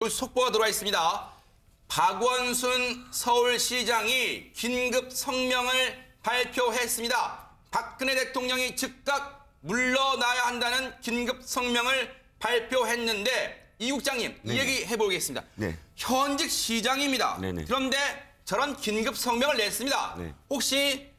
속보가 들어와 있습니다. 박원순 서울시장이 긴급 성명을 발표했습니다. 박근혜 대통령이 즉각 물러나야 한다는 긴급 성명을 발표했는데 이 국장님, 이 얘기 해보겠습니다. 네. 현직 시장입니다. 네네. 그런데 저런 긴급 성명을 냈습니다. 네. 혹시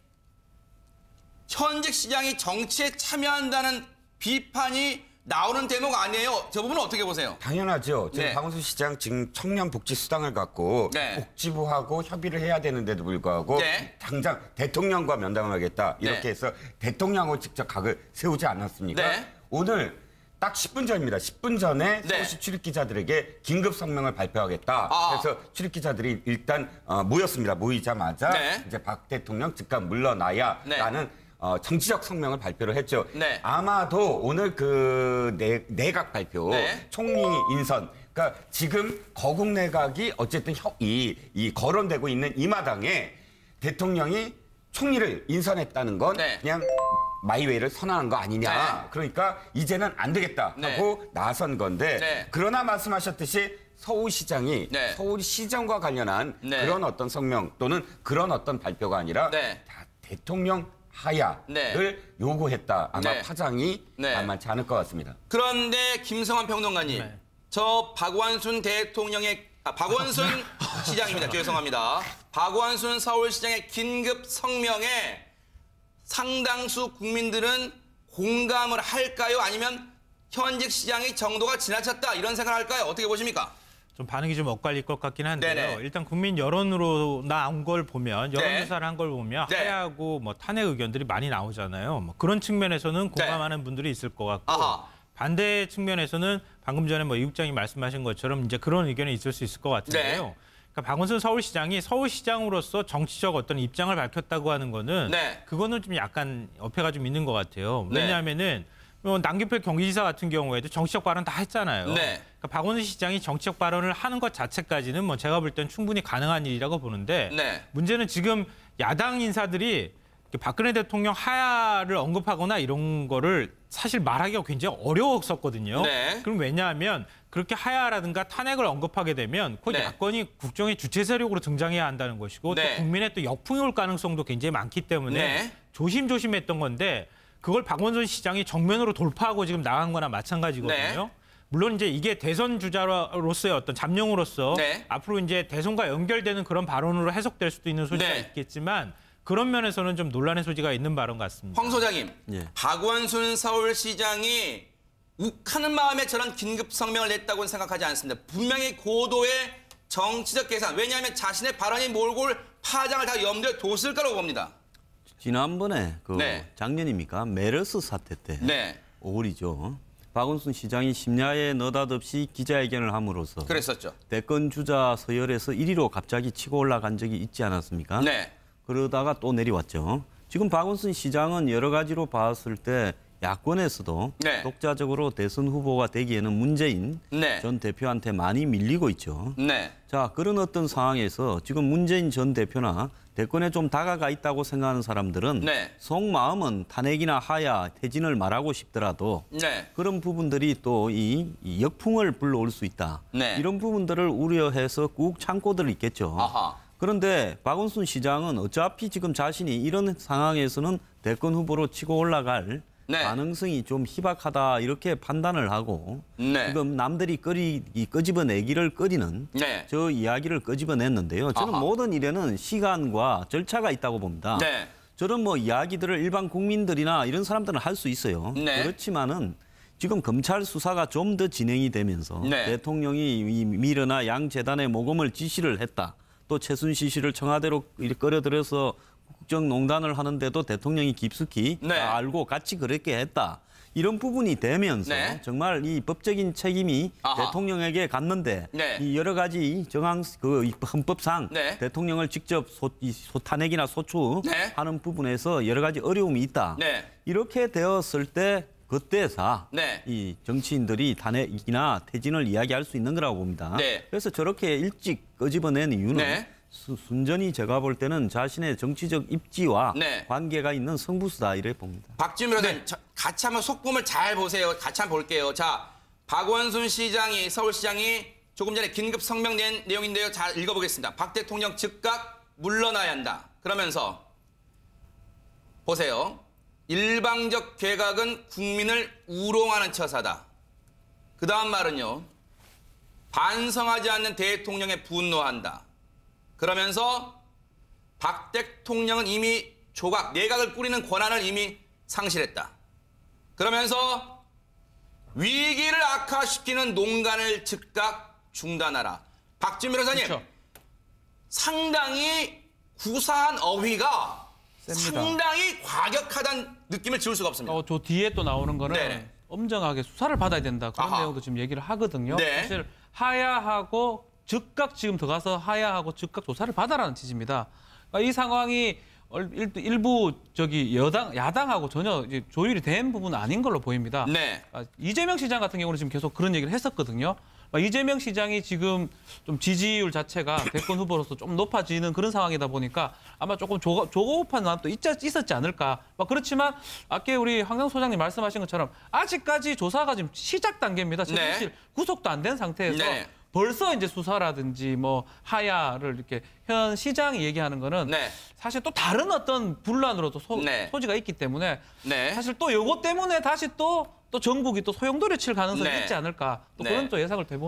현직 시장이 정치에 참여한다는 비판이 나오는 대목 아니에요? 저 부분은 어떻게 보세요? 당연하죠. 지금 네. 박원순 시장 지금 청년복지수당을 갖고 네. 복지부하고 협의를 해야 되는데도 불구하고 네. 당장 대통령과 면담을 하겠다. 이렇게 네. 해서 대통령하고 직접 각을 세우지 않았습니까? 네. 오늘 딱 10분 전입니다. 10분 전에 네. 서울시 출입기자들에게 긴급 성명을 발표하겠다. 아. 그래서 출입기자들이 일단 모였습니다. 모이자마자 네. 이제 박 대통령 즉각 물러나야라는 정치적 성명을 발표를 했죠. 네. 아마도 오늘 그 내각 발표, 네. 총리 인선, 그러니까 지금 거국 내각이 어쨌든 이 거론되고 있는 이 마당에 대통령이 총리를 인선했다는 건 네. 그냥 마이웨이를 선언한 거 아니냐. 네. 그러니까 이제는 안 되겠다 하고 네. 나선 건데 네. 그러나 말씀하셨듯이 서울시장이 네. 서울시정과 관련한 네. 그런 어떤 성명 또는 그런 어떤 발표가 아니라 네. 다 대통령 하야를 네. 요구했다. 아마 네. 파장이 네. 만만치 않을 것 같습니다. 그런데 김성환 평론가님, 네. 저 박원순 박원순 시장입니다. 죄송합니다. 박원순 서울시장의 긴급 성명에 상당수 국민들은 공감을 할까요? 아니면 현직 시장의 정도가 지나쳤다 이런 생각을 할까요? 어떻게 보십니까? 좀 반응이 좀 엇갈릴 것 같긴 한데요. 네네. 일단 국민 여론으로 나온 걸 보면, 여론조사를 한 걸 보면 네. 하야하고 뭐 탄핵 의견들이 많이 나오잖아요. 뭐 그런 측면에서는 공감하는 분들이 있을 것 같고, 아하. 반대 측면에서는 방금 전에 뭐 이 국장이 말씀하신 것처럼 이제 그런 의견이 있을 수 있을 것 같은데요. 네. 그러니까 박원순 서울시장이 서울시장으로서 정치적 어떤 입장을 밝혔다고 하는 거는 네. 그거는 좀 약간 어폐가 좀 있는 것 같아요. 네. 왜냐하면은 남경필 경기지사 같은 경우에도 정치적 발언 다 했잖아요. 네. 그러니까 박원순 시장이 정치적 발언을 하는 것 자체까지는 뭐 제가 볼 땐 충분히 가능한 일이라고 보는데 네. 문제는 지금 야당 인사들이 박근혜 대통령 하야를 언급하거나 이런 거를 사실 말하기가 굉장히 어려웠었거든요. 네. 그럼 왜냐하면 그렇게 하야라든가 탄핵을 언급하게 되면 그 네. 야권이 국정의 주체 세력으로 등장해야 한다는 것이고 네. 또 국민의 또 역풍이 올 가능성도 굉장히 많기 때문에 네. 조심조심했던 건데 그걸 박원순 시장이 정면으로 돌파하고 지금 나간 거나 마찬가지거든요. 네. 물론 이제 이게 대선 주자로서의 어떤 잠룡으로서 네. 앞으로 이제 대선과 연결되는 그런 발언으로 해석될 수도 있는 소지가 네. 있겠지만 그런 면에서는 좀 논란의 소지가 있는 발언 같습니다. 황 소장님, 예. 박원순 서울시장이 욱하는 마음에 저런 긴급 성명을 냈다고는 생각하지 않습니다. 분명히 고도의 정치적 계산, 왜냐하면 자신의 발언이 몰고 올 파장을 다 염두에 뒀을 거라고 봅니다. 지난번에 네. 작년입니까? 메르스 사태 때 네, 5월이죠. 박원순 시장이 심야에 느닷없이 기자회견을 함으로써 그랬었죠. 대권 주자 서열에서 1위로 갑자기 치고 올라간 적이 있지 않았습니까? 네, 그러다가 또 내려왔죠. 지금 박원순 시장은 여러 가지로 봤을 때 야권에서도 네. 독자적으로 대선 후보가 되기에는 문재인 네. 전 대표한테 많이 밀리고 있죠. 네, 자, 그런 어떤 상황에서 지금 문재인 전 대표나 대권에 좀 다가가 있다고 생각하는 사람들은 네. 속마음은 탄핵이나 하야, 퇴진을 말하고 싶더라도 네, 그런 부분들이 또 이 역풍을 불러올 수 있다. 네. 이런 부분들을 우려해서 꾹 참고들 있겠죠. 아하. 그런데 박원순 시장은 어차피 지금 자신이 이런 상황에서는 대권 후보로 치고 올라갈 네. 가능성이 좀 희박하다 이렇게 판단을 하고 네. 지금 남들이 끄집어내기를 꺼리는 네. 저 이야기를 끄집어냈는데요. 저는 아하. 모든 일에는 시간과 절차가 있다고 봅니다. 네. 저런 뭐 이야기들을 일반 국민들이나 이런 사람들은 할 수 있어요. 네. 그렇지만은 지금 검찰 수사가 좀 더 진행이 되면서 네. 대통령이 이 미르나 양 재단에 모금을 지시를 했다. 또 최순실 씨를 청와대로 끌어들여서 국정농단을 하는데도 대통령이 깊숙이 네. 다 알고 같이 그렇게 했다. 이런 부분이 되면서 네. 정말 이 법적인 책임이 아하. 대통령에게 갔는데 네. 이 여러 가지 이 헌법상 네. 대통령을 직접 탄핵이나 소추하는 네. 부분에서 여러 가지 어려움이 있다. 네. 이렇게 되었을 때 그때사 네. 이 정치인들이 탄핵이나 퇴진을 이야기할 수 있는 거라고 봅니다. 네. 그래서 저렇게 일찍 끄집어낸 이유는 네. 순전히 제가 볼 때는 자신의 정치적 입지와 네. 관계가 있는 승부수다 이래 봅니다. 박지훈 변호사님, 같이 한번 속보물 잘 보세요. 같이 한번 볼게요. 자, 박원순 시장이, 서울시장이 조금 전에 긴급 성명 낸 내용인데요. 잘 읽어보겠습니다. 박 대통령 즉각 물러나야 한다. 그러면서 보세요. 일방적 괴각은 국민을 우롱하는 처사다. 그 다음 말은요. 반성하지 않는 대통령에 분노한다. 그러면서 박 대통령은 이미 조각, 내각을 꾸리는 권한을 이미 상실했다. 그러면서 위기를 악화시키는 농간을 즉각 중단하라. 박준 변호사님, 그렇죠. 상당히 구사한 어휘가 셉니다. 상당히 과격하다는 느낌을 지울 수가 없습니다. 저 뒤에 또 나오는 거는 네네. 엄정하게 수사를 받아야 된다. 그런 아하. 내용도 지금 얘기를 하거든요. 네. 사실 하야하고 즉각 지금 들어가서 하야하고 즉각 조사를 받아라는 취지입니다. 그러니까 이 상황이 일부 야당하고 전혀 이제 조율이 된 부분은 아닌 걸로 보입니다. 네. 이재명 시장 같은 경우는 지금 계속 그런 얘기를 했었거든요. 이재명 시장이 지금 좀 지지율 자체가 대권 후보로서 좀 높아지는 그런 상황이다 보니까 아마 조금 조급한 마음도 있었지 않을까. 그렇지만 아까 우리 황당 소장님 말씀하신 것처럼 아직까지 조사가 지금 시작 단계입니다. 지금 네. 사실 구속도 안 된 상태에서 네. 벌써 이제 수사라든지 뭐 하야를 이렇게 현 시장이 얘기하는 거는 네. 사실 또 다른 어떤 분란으로도 네. 소지가 있기 때문에 네. 사실 또 요것 때문에 다시 또 정국이 또 소용돌이 칠 가능성이 네. 있지 않을까 또 네. 그런 또 예상을 해봅니다.